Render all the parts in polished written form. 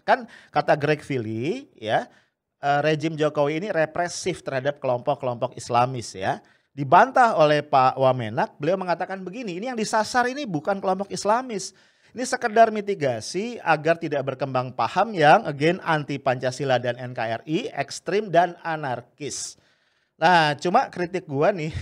Kan kata Greg Fili ya, rejim Jokowi ini represif terhadap kelompok-kelompok Islamis ya. Dibantah oleh Pak Wamenak, beliau mengatakan begini, ini yang disasar ini bukan kelompok Islamis. Ini sekedar mitigasi agar tidak berkembang paham yang again anti Pancasila dan NKRI, ekstrim dan anarkis. Nah, cuma kritik gua nih.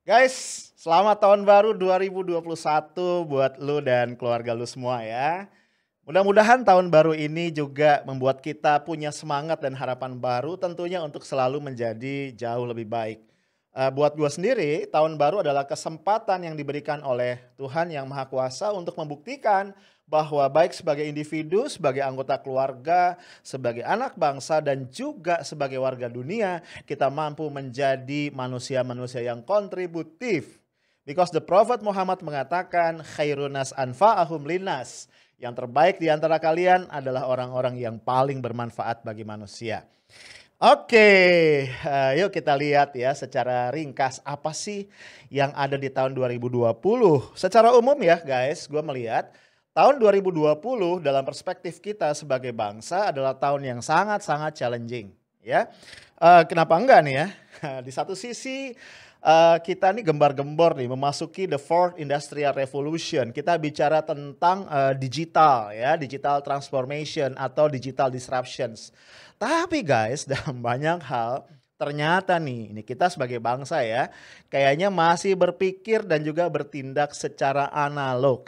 Guys, selamat tahun baru 2021 buat lu dan keluarga lu semua ya. Mudah-mudahan tahun baru ini juga membuat kita punya semangat dan harapan baru tentunya untuk selalu menjadi jauh lebih baik. Buat gue sendiri, tahun baru adalah kesempatan yang diberikan oleh Tuhan Yang Maha Kuasa untuk membuktikan bahwa baik sebagai individu, sebagai anggota keluarga, sebagai anak bangsa, dan juga sebagai warga dunia, kita mampu menjadi manusia-manusia yang kontributif. Because the Prophet Muhammad mengatakan, khairunas anfa'ahum linnas. Yang terbaik di antara kalian adalah orang-orang yang paling bermanfaat bagi manusia. Oke, yuk kita lihat ya secara ringkas apa sih yang ada di tahun 2020. Secara umum ya guys, gue melihat tahun 2020 dalam perspektif kita sebagai bangsa adalah tahun yang sangat-sangat challenging. Ya, kenapa enggak nih ya? Di satu sisi kita nih gembar-gembor nih memasuki the fourth industrial revolution. Kita bicara tentang digital ya, digital transformation atau digital disruptions. Tapi guys, dalam banyak hal ternyata nih, ini kita sebagai bangsa ya, kayaknya masih berpikir dan juga bertindak secara analog.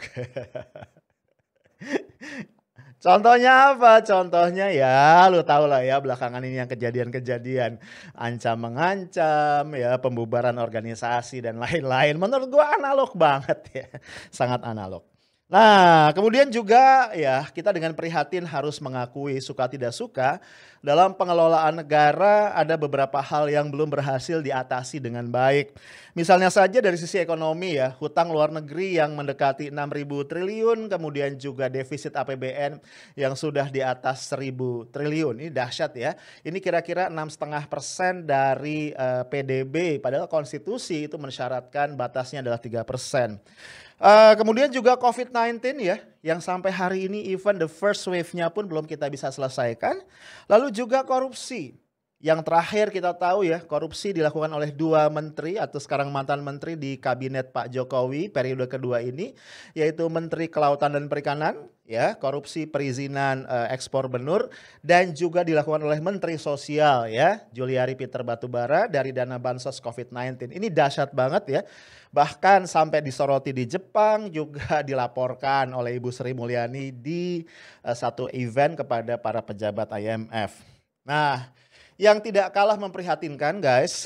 Contohnya apa? Contohnya ya lu tahu lah ya belakangan ini yang kejadian-kejadian ancam mengancam ya, pembubaran organisasi dan lain-lain. Menurut gua analog banget ya, sangat analog. Nah, kemudian juga ya kita dengan prihatin harus mengakui suka tidak suka dalam pengelolaan negara ada beberapa hal yang belum berhasil diatasi dengan baik. Misalnya saja dari sisi ekonomi ya, hutang luar negeri yang mendekati 6.000 triliun, kemudian juga defisit APBN yang sudah di atas 1.000 triliun. Ini dahsyat ya. Ini kira-kira 6,5% dari PDB, padahal konstitusi itu mensyaratkan batasnya adalah 3%. Kemudian juga COVID-19 ya, yang sampai hari ini even the first wave-nya pun belum kita bisa selesaikan. Lalu juga korupsi. Yang terakhir kita tahu ya, korupsi dilakukan oleh 2 menteri atau sekarang mantan menteri di kabinet Pak Jokowi periode kedua ini, yaitu Menteri Kelautan dan Perikanan, ya, korupsi perizinan ekspor benur, dan juga dilakukan oleh Menteri Sosial ya, Juliari Peter Batubara dari dana bansos COVID-19. Ini dahsyat banget ya. Bahkan sampai disoroti di Jepang, juga dilaporkan oleh Ibu Sri Mulyani di satu event kepada para pejabat IMF. Nah, yang tidak kalah memprihatinkan guys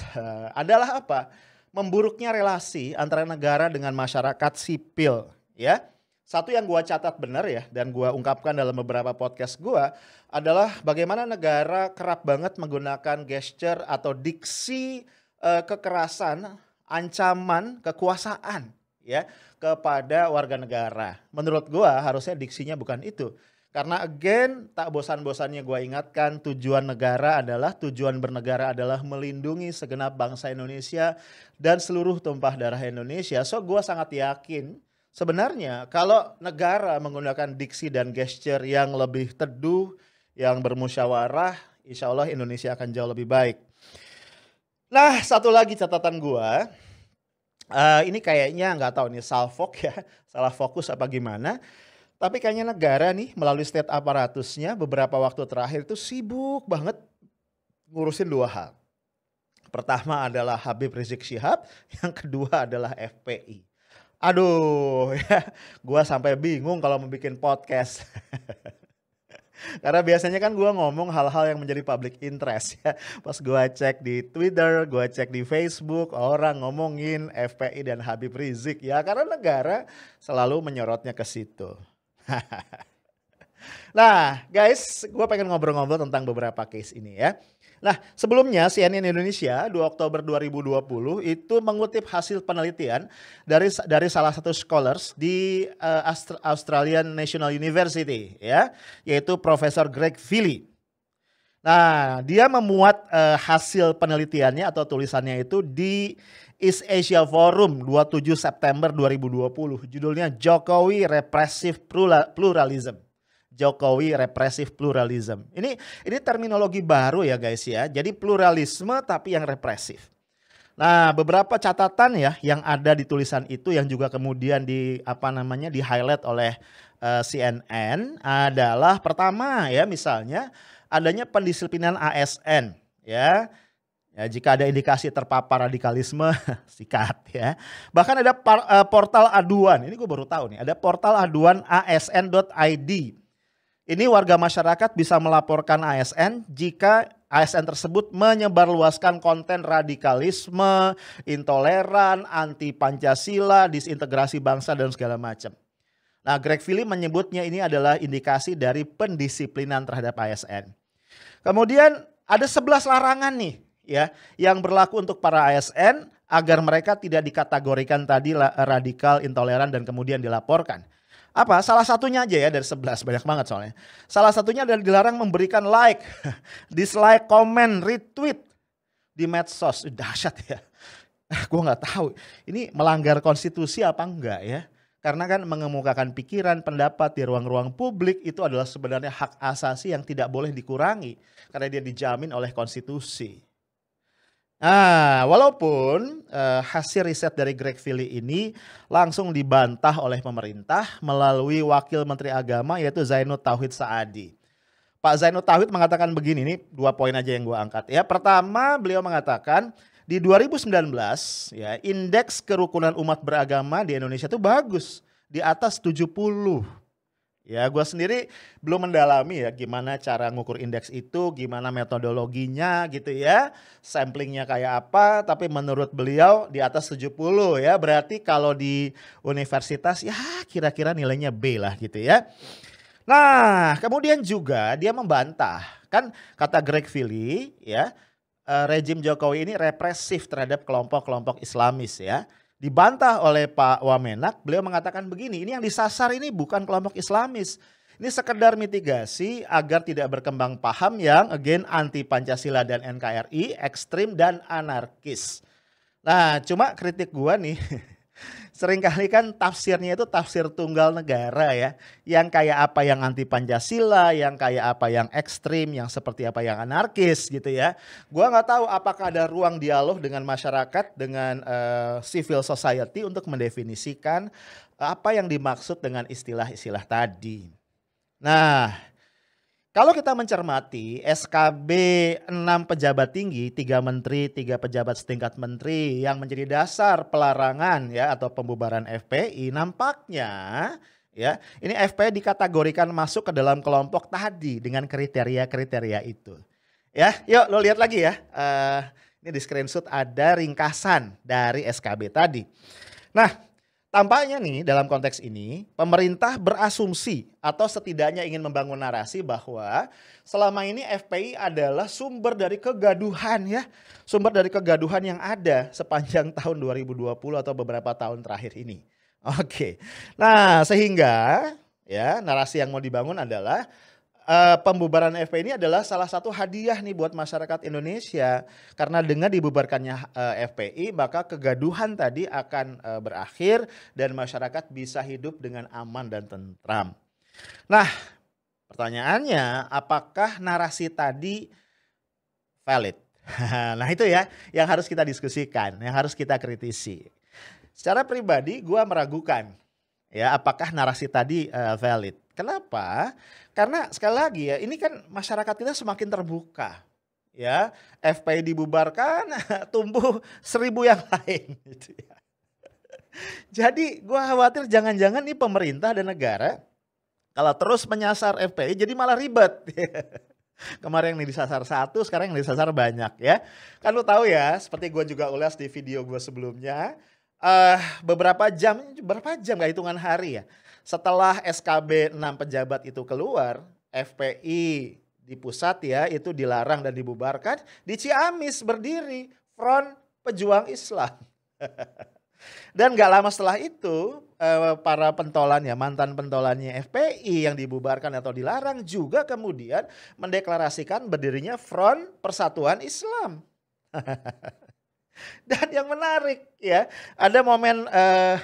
adalah apa? Memburuknya relasi antara negara dengan masyarakat sipil ya. Satu yang gua catat benar ya dan gua ungkapkan dalam beberapa podcast gua adalah bagaimana negara kerap banget menggunakan gesture atau diksi kekerasan, ancaman, kekuasaan ya kepada warga negara. Menurut gua harusnya diksinya bukan itu. Karena again tak bosan-bosannya gua ingatkan tujuan bernegara adalah melindungi segenap bangsa Indonesia dan seluruh tumpah darah Indonesia. So gua sangat yakin sebenarnya kalau negara menggunakan diksi dan gesture yang lebih teduh, yang bermusyawarah, insya Allah Indonesia akan jauh lebih baik. Nah, satu lagi catatan gua, Ini kayaknya nggak tahu nih salfok ya, salah fokus apa gimana. Tapi kayaknya negara nih melalui state aparatusnya beberapa waktu terakhir itu sibuk banget ngurusin 2 hal. Pertama adalah Habib Rizik Syihab, yang kedua adalah FPI. Aduh ya, gua sampai bingung kalau mau bikin podcast. Karena biasanya kan gua ngomong hal-hal yang menjadi public interest ya. Pas gua cek di Twitter, gua cek di Facebook, orang ngomongin FPI dan Habib Rizik ya, karena negara selalu menyorotnya ke situ. Nah, guys, gue pengen ngobrol-ngobrol tentang beberapa case ini ya. Nah, sebelumnya CNN Indonesia 2 Oktober 2020 itu mengutip hasil penelitian dari salah satu scholars di Australian National University ya, yaitu Profesor Greg Philly. Nah, dia memuat hasil penelitiannya atau tulisannya itu di East Asia Forum 27 September 2020. Judulnya Jokowi Repressive Pluralism. Jokowi Repressive Pluralism. Ini terminologi baru ya guys ya. Jadi pluralisme tapi yang represif. Nah, beberapa catatan ya yang ada di tulisan itu yang juga kemudian di highlight oleh CNN adalah pertama ya, misalnya adanya pendisiplinan ASN ya. Ya, jika ada indikasi terpapar radikalisme, sikat ya. Bahkan ada portal aduan, ini gue baru tahu nih, ada portal aduan asn.id. Ini warga masyarakat bisa melaporkan ASN jika ASN tersebut menyebarluaskan konten radikalisme, intoleran, anti Pancasila, disintegrasi bangsa dan segala macam. Nah, Greg Philly menyebutnya ini adalah indikasi dari pendisiplinan terhadap ASN. Kemudian ada 11 larangan nih ya yang berlaku untuk para ASN agar mereka tidak dikategorikan tadi radikal, intoleran dan kemudian dilaporkan. Apa? Salah satunya aja ya dari 11, banyak banget soalnya. Salah satunya adalah dilarang memberikan like, dislike, komen, retweet di medsos. Dahsyat ya. Gue nggak tahu ini melanggar konstitusi apa enggak ya. Karena kan mengemukakan pikiran, pendapat di ruang-ruang publik itu adalah sebenarnya hak asasi yang tidak boleh dikurangi. Karena dia dijamin oleh konstitusi. Nah, walaupun hasil riset dari Greg Philly ini langsung dibantah oleh pemerintah melalui Wakil Menteri Agama yaitu Zainud Tauhid Saadi. Pak Zainud Tauhid mengatakan begini, ini 2 poin aja yang gue angkat ya. Pertama, beliau mengatakan di 2019 ya indeks kerukunan umat beragama di Indonesia itu bagus, di atas 70. Ya, gue sendiri belum mendalami ya gimana cara ngukur indeks itu, gimana metodologinya gitu ya, samplingnya kayak apa, tapi menurut beliau di atas 70 ya, berarti kalau di universitas ya kira-kira nilainya B lah gitu ya. Nah, kemudian juga dia membantah, kan kata Greg Philly ya, rejim Jokowi ini represif terhadap kelompok-kelompok Islamis ya. Dibantah oleh Pak Wamenak, beliau mengatakan begini, ini yang disasar ini bukan kelompok Islamis. Ini sekedar mitigasi agar tidak berkembang paham yang again anti Pancasila dan NKRI, ekstrim dan anarkis. Nah, cuma kritik gua nih, seringkali kan tafsirnya itu tafsir tunggal negara ya. Yang kayak apa yang anti Pancasila, yang kayak apa yang ekstrim, yang seperti apa yang anarkis gitu ya. Gua nggak tahu apakah ada ruang dialog dengan masyarakat, dengan civil society untuk mendefinisikan apa yang dimaksud dengan istilah-istilah tadi. Nah, kalau kita mencermati SKB 6 pejabat tinggi, 3 menteri, 3 pejabat setingkat menteri yang menjadi dasar pelarangan ya atau pembubaran FPI, nampaknya ya ini FPI dikategorikan masuk ke dalam kelompok tadi dengan kriteria-kriteria itu. Ya, yuk lo lihat lagi ya. Ini di screenshot ada ringkasan dari SKB tadi. Nah, tampaknya nih dalam konteks ini pemerintah berasumsi atau setidaknya ingin membangun narasi bahwa selama ini FPI adalah sumber dari kegaduhan ya. Sumber dari kegaduhan yang ada sepanjang tahun 2020 atau beberapa tahun terakhir ini. Oke. Nah, sehingga ya narasi yang mau dibangun adalah pembubaran FPI ini adalah salah satu hadiah nih buat masyarakat Indonesia. Karena dengan dibubarkannya FPI maka kegaduhan tadi akan berakhir dan masyarakat bisa hidup dengan aman dan tentram. Nah, pertanyaannya apakah narasi tadi valid? Nah itu ya yang harus kita diskusikan, yang harus kita kritisi. Secara pribadi gue meragukan ya apakah narasi tadi valid. Kenapa? Karena sekali lagi ya, ini kan masyarakat kita semakin terbuka. Ya, FPI dibubarkan, tumbuh 1000 yang lain gitu ya. Jadi gue khawatir jangan-jangan nih pemerintah dan negara kalau terus menyasar FPI jadi malah ribet. Kemarin yang disasar satu, sekarang yang disasar banyak ya. Kan lu tahu ya, seperti gue juga ulas di video gue sebelumnya, berapa jam gak hitungan hari ya. Setelah SKB 6 pejabat itu keluar, FPI di pusat ya itu dilarang dan dibubarkan, di Ciamis berdiri Front Pejuang Islam. Dan gak lama setelah itu para pentolannya, mantan pentolannya FPI yang dibubarkan atau dilarang juga kemudian mendeklarasikan berdirinya Front Persatuan Islam. Dan yang menarik ya, ada momen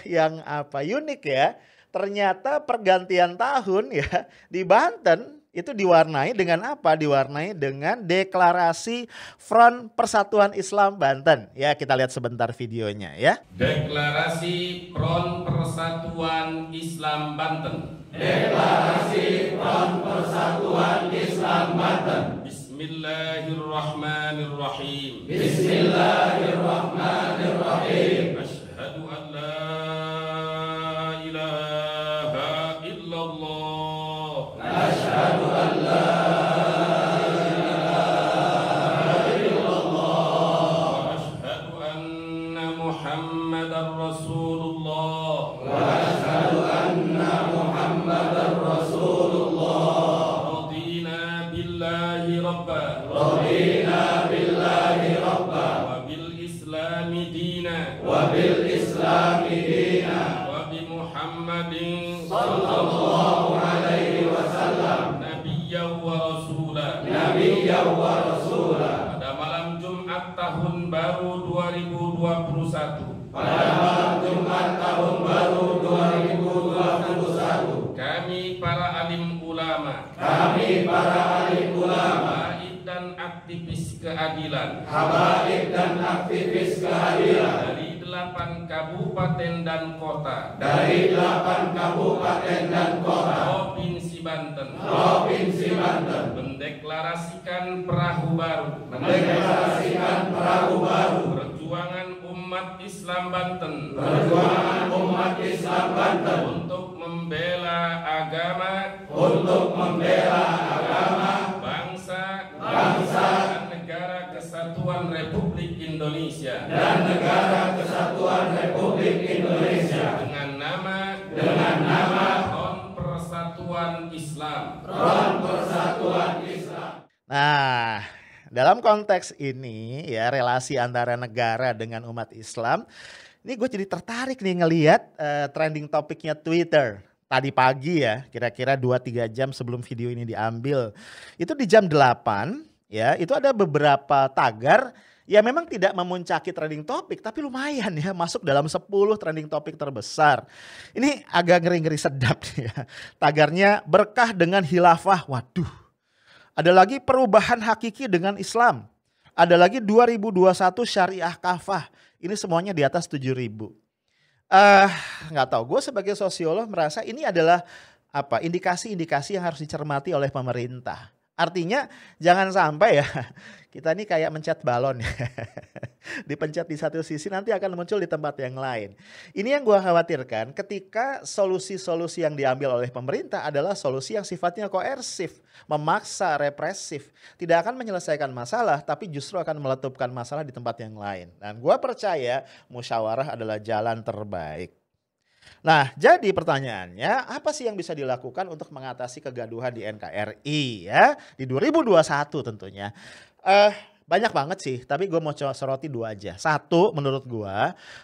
yang unik ya. Ternyata pergantian tahun ya di Banten itu diwarnai dengan apa? Diwarnai dengan deklarasi Front Persatuan Islam Banten. Ya, kita lihat sebentar videonya ya. Deklarasi Front Persatuan Islam Banten. Deklarasi Front Persatuan Islam Banten. Bismillahirrahmanirrahim. Bismillahirrahmanirrahim. Asyhadu an la ilaha illallah. Asyhadu an la ilaha illallah. Wa asyhadu anna Muhammadar Rasulullah. Wa asyhadu anna Muhammadar Rasulullah. Radina billahi rabba. Radina billahi rabba. Wa bil islami dina. Wa bil islami dina. Wa bi Muhammadin Sallallahu alaihi wasallam. nabiyyan wa rasula. Nabiyyan wa rasulah. Pada malam Jumat tahun baru 2021, Pada malam Jumat tahun baru 2021, kami para alim ulama, kami para alim ulama, habaib dan aktivis keadilan habaib dan aktivis keadilan dari 8 kabupaten dan kota dari 8 kabupaten dan kota Provinsi Banten Provinsi Banten mendeklarasikan perahu baru, mendeklarasikan perahu baru perjuangan umat Islam Banten perjuangan umat Islam Banten untuk membela agama, bangsa, bangsa, dan negara kesatuan Republik Indonesia dan negara kesatuan Republik Indonesia dengan nama Front Persatuan Islam. Front Persatuan Islam. Nah, dalam konteks ini ya relasi antara negara dengan umat Islam, ini gue jadi tertarik nih ngelihat trending topiknya Twitter. Tadi pagi ya, kira-kira 2-3 jam sebelum video ini diambil. Itu di jam 8 ya, itu ada beberapa tagar ya memang tidak memuncaki trending topik tapi lumayan ya masuk dalam 10 trending topik terbesar. Ini agak ngeri-ngeri sedap nih ya. Tagarnya berkah dengan khilafah, waduh. Ada lagi perubahan hakiki dengan Islam. Ada lagi 2021 syariah kafah. Ini semuanya di atas 7.000. Nggak tahu, gue sebagai sosiolog merasa ini adalah indikasi-indikasi yang harus dicermati oleh pemerintah. Artinya jangan sampai ya kita ini kayak mencet balon ya. Dipencet di satu sisi nanti akan muncul di tempat yang lain. Ini yang gue khawatirkan ketika solusi-solusi yang diambil oleh pemerintah adalah solusi yang sifatnya koersif, memaksa, represif. Tidak akan menyelesaikan masalah tapi justru akan meletupkan masalah di tempat yang lain. Dan gue percaya musyawarah adalah jalan terbaik. Nah, jadi pertanyaannya apa sih yang bisa dilakukan untuk mengatasi kegaduhan di NKRI ya di 2021 tentunya? Banyak banget sih, tapi gue mau soroti 2 aja. Satu, menurut gue,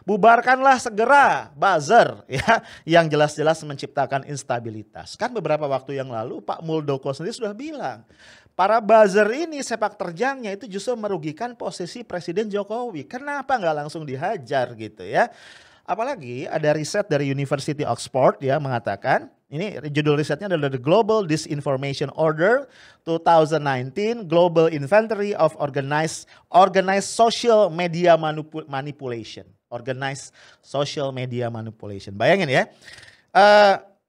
bubarkanlah segera buzzer ya yang jelas-jelas menciptakan instabilitas. Kan beberapa waktu yang lalu Pak Muldoko sendiri sudah bilang, para buzzer ini sepak terjangnya itu justru merugikan posisi Presiden Jokowi. Kenapa nggak langsung dihajar gitu ya? Apalagi ada riset dari University Oxford ya mengatakan, ini judul risetnya adalah The Global Disinformation Order 2019 Global Inventory of Organized Social Media Manipulation. Organized Social Media Manipulation. Bayangin ya.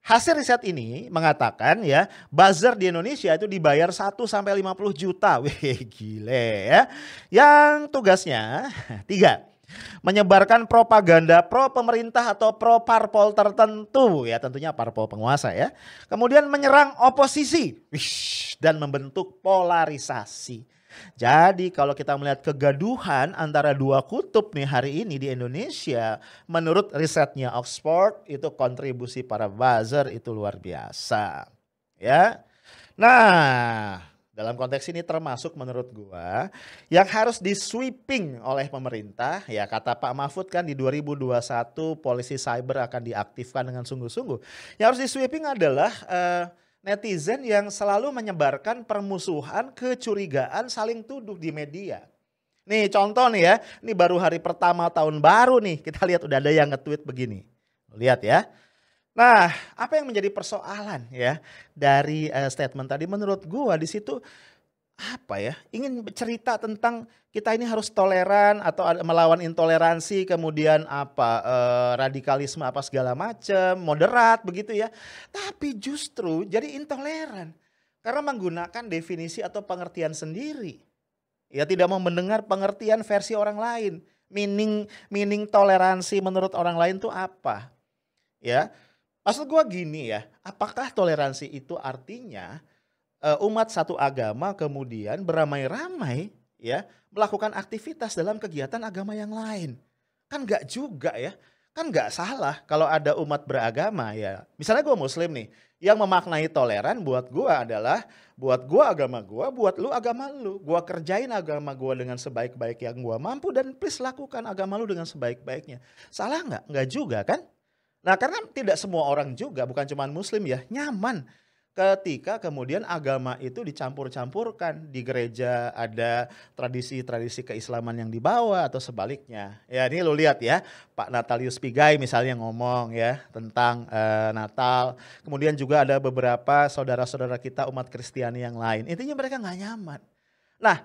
Hasil riset ini mengatakan ya, buzzer di Indonesia itu dibayar 1 sampai 50 juta. Wih, gile ya. Yang tugasnya 3. Menyebarkan propaganda pro pemerintah atau pro parpol tertentu, ya tentunya parpol penguasa ya. Kemudian menyerang oposisi dan membentuk polarisasi. Jadi kalau kita melihat kegaduhan antara dua kutub nih hari ini di Indonesia, menurut risetnya Oxford itu kontribusi para buzzer itu luar biasa. Ya. Nah, dalam konteks ini termasuk menurut gua yang harus di sweeping oleh pemerintah, ya kata Pak Mahfud kan di 2021 polisi cyber akan diaktifkan dengan sungguh-sungguh. Yang harus di sweeping adalah netizen yang selalu menyebarkan permusuhan, kecurigaan, saling tuduh di media. Nih contoh nih ya, ini baru hari pertama tahun baru nih, kita lihat udah ada yang nge-tweet begini. Lihat ya. Nah, apa yang menjadi persoalan ya dari statement tadi menurut gua di situ apa ya? Ingin cerita tentang kita ini harus toleran atau melawan intoleransi, kemudian apa radikalisme apa segala macam, moderat begitu ya. Tapi justru jadi intoleran karena menggunakan definisi atau pengertian sendiri. Ya tidak mau mendengar pengertian versi orang lain. Meaning toleransi menurut orang lain tuh apa? Ya. Maksud gua gini ya, apakah toleransi itu artinya umat satu agama kemudian beramai-ramai ya melakukan aktivitas dalam kegiatan agama yang lain? Kan enggak juga ya, kan enggak salah kalau ada umat beragama ya. Misalnya gua muslim nih, yang memaknai toleran buat gua adalah buat gua agama gua, buat lu agama lu. Gua kerjain agama gua dengan sebaik-baik yang gua mampu dan please lakukan agama lu dengan sebaik-baiknya. Salah enggak? Enggak juga kan? Nah karena tidak semua orang juga, bukan cuma muslim ya, nyaman ketika kemudian agama itu dicampur-campurkan. Di gereja ada tradisi-tradisi keislaman yang dibawa atau sebaliknya. Ya ini lo lihat ya, Pak Natalius Pigai misalnya ngomong ya tentang Natal. Kemudian juga ada beberapa saudara-saudara kita umat Kristiani yang lain. Intinya mereka nggak nyaman. Nah,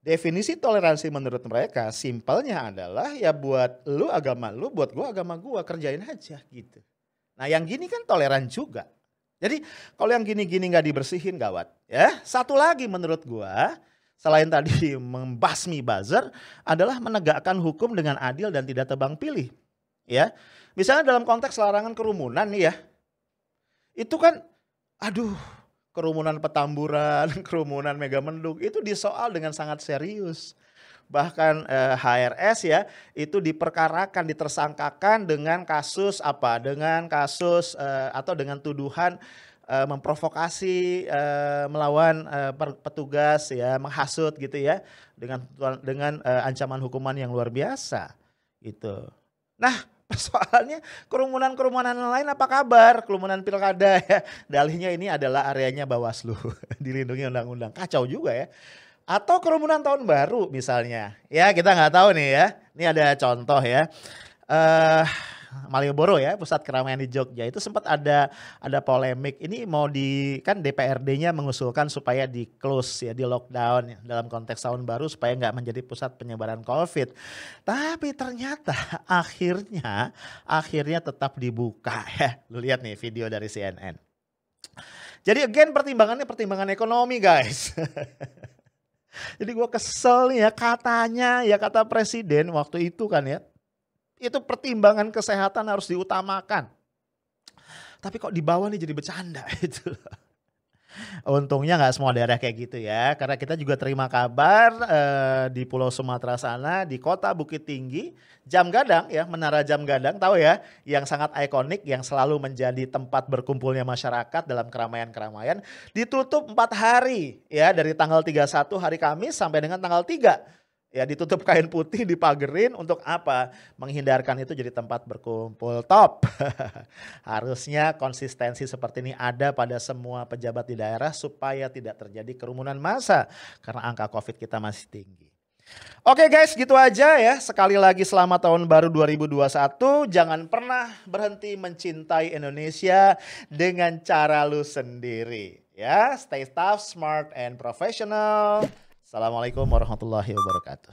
definisi toleransi menurut mereka simpelnya adalah ya buat lu agama lu, buat gua agama gua, kerjain aja gitu. Nah yang gini kan toleran juga. Jadi kalau yang gini-gini gak dibersihin gawat ya. Satu lagi menurut gua selain tadi membasmi buzzer adalah menegakkan hukum dengan adil dan tidak tebang pilih. Ya, misalnya dalam konteks larangan kerumunan nih ya. Itu kan aduh, kerumunan Petamburan, kerumunan Megamendung itu disoal dengan sangat serius. Bahkan HRS ya itu diperkarakan, ditersangkakan dengan kasus apa? Dengan kasus atau dengan tuduhan memprovokasi, melawan petugas ya, menghasut gitu ya, dengan ancaman hukuman yang luar biasa gitu. Nah, persoalannya kerumunan-kerumunan lain apa kabar? Kerumunan pilkada ya. Dalihnya ini adalah areanya Bawaslu, dilindungi undang-undang. Kacau juga ya. Atau kerumunan tahun baru misalnya. Ya kita nggak tahu nih ya. Ini ada contoh ya. Malioboro ya, pusat keramaian di Jogja itu sempat ada polemik. Ini mau kan DPRD-nya mengusulkan supaya di close ya, di lockdown ya, dalam konteks tahun baru supaya nggak menjadi pusat penyebaran COVID. Tapi ternyata akhirnya tetap dibuka ya. Lu lihat nih video dari CNN. Jadi again pertimbangan ekonomi guys. Jadi gue kesel nih ya, kata presiden waktu itu kan ya. Itu pertimbangan kesehatan harus diutamakan. Tapi kok di bawah nih jadi bercanda itu. Untungnya nggak semua daerah kayak gitu ya. Karena kita juga terima kabar di Pulau Sumatera sana, di kota Bukit Tinggi, Jam Gadang ya, Menara Jam Gadang tahu ya, yang sangat ikonik, yang selalu menjadi tempat berkumpulnya masyarakat dalam keramaian-keramaian, ditutup 4 hari ya, dari tanggal 31 hari Kamis sampai dengan tanggal 3. Ya ditutup kain putih, dipagerin untuk apa? Menghindarkan itu jadi tempat berkumpul. Top. Harusnya konsistensi seperti ini ada pada semua pejabat di daerah supaya tidak terjadi kerumunan massa karena angka COVID kita masih tinggi. Oke guys, gitu aja ya. Sekali lagi selamat tahun baru 2021. Jangan pernah berhenti mencintai Indonesia dengan cara lu sendiri. Ya, stay tough, smart, and professional. Assalamualaikum warahmatullahi wabarakatuh.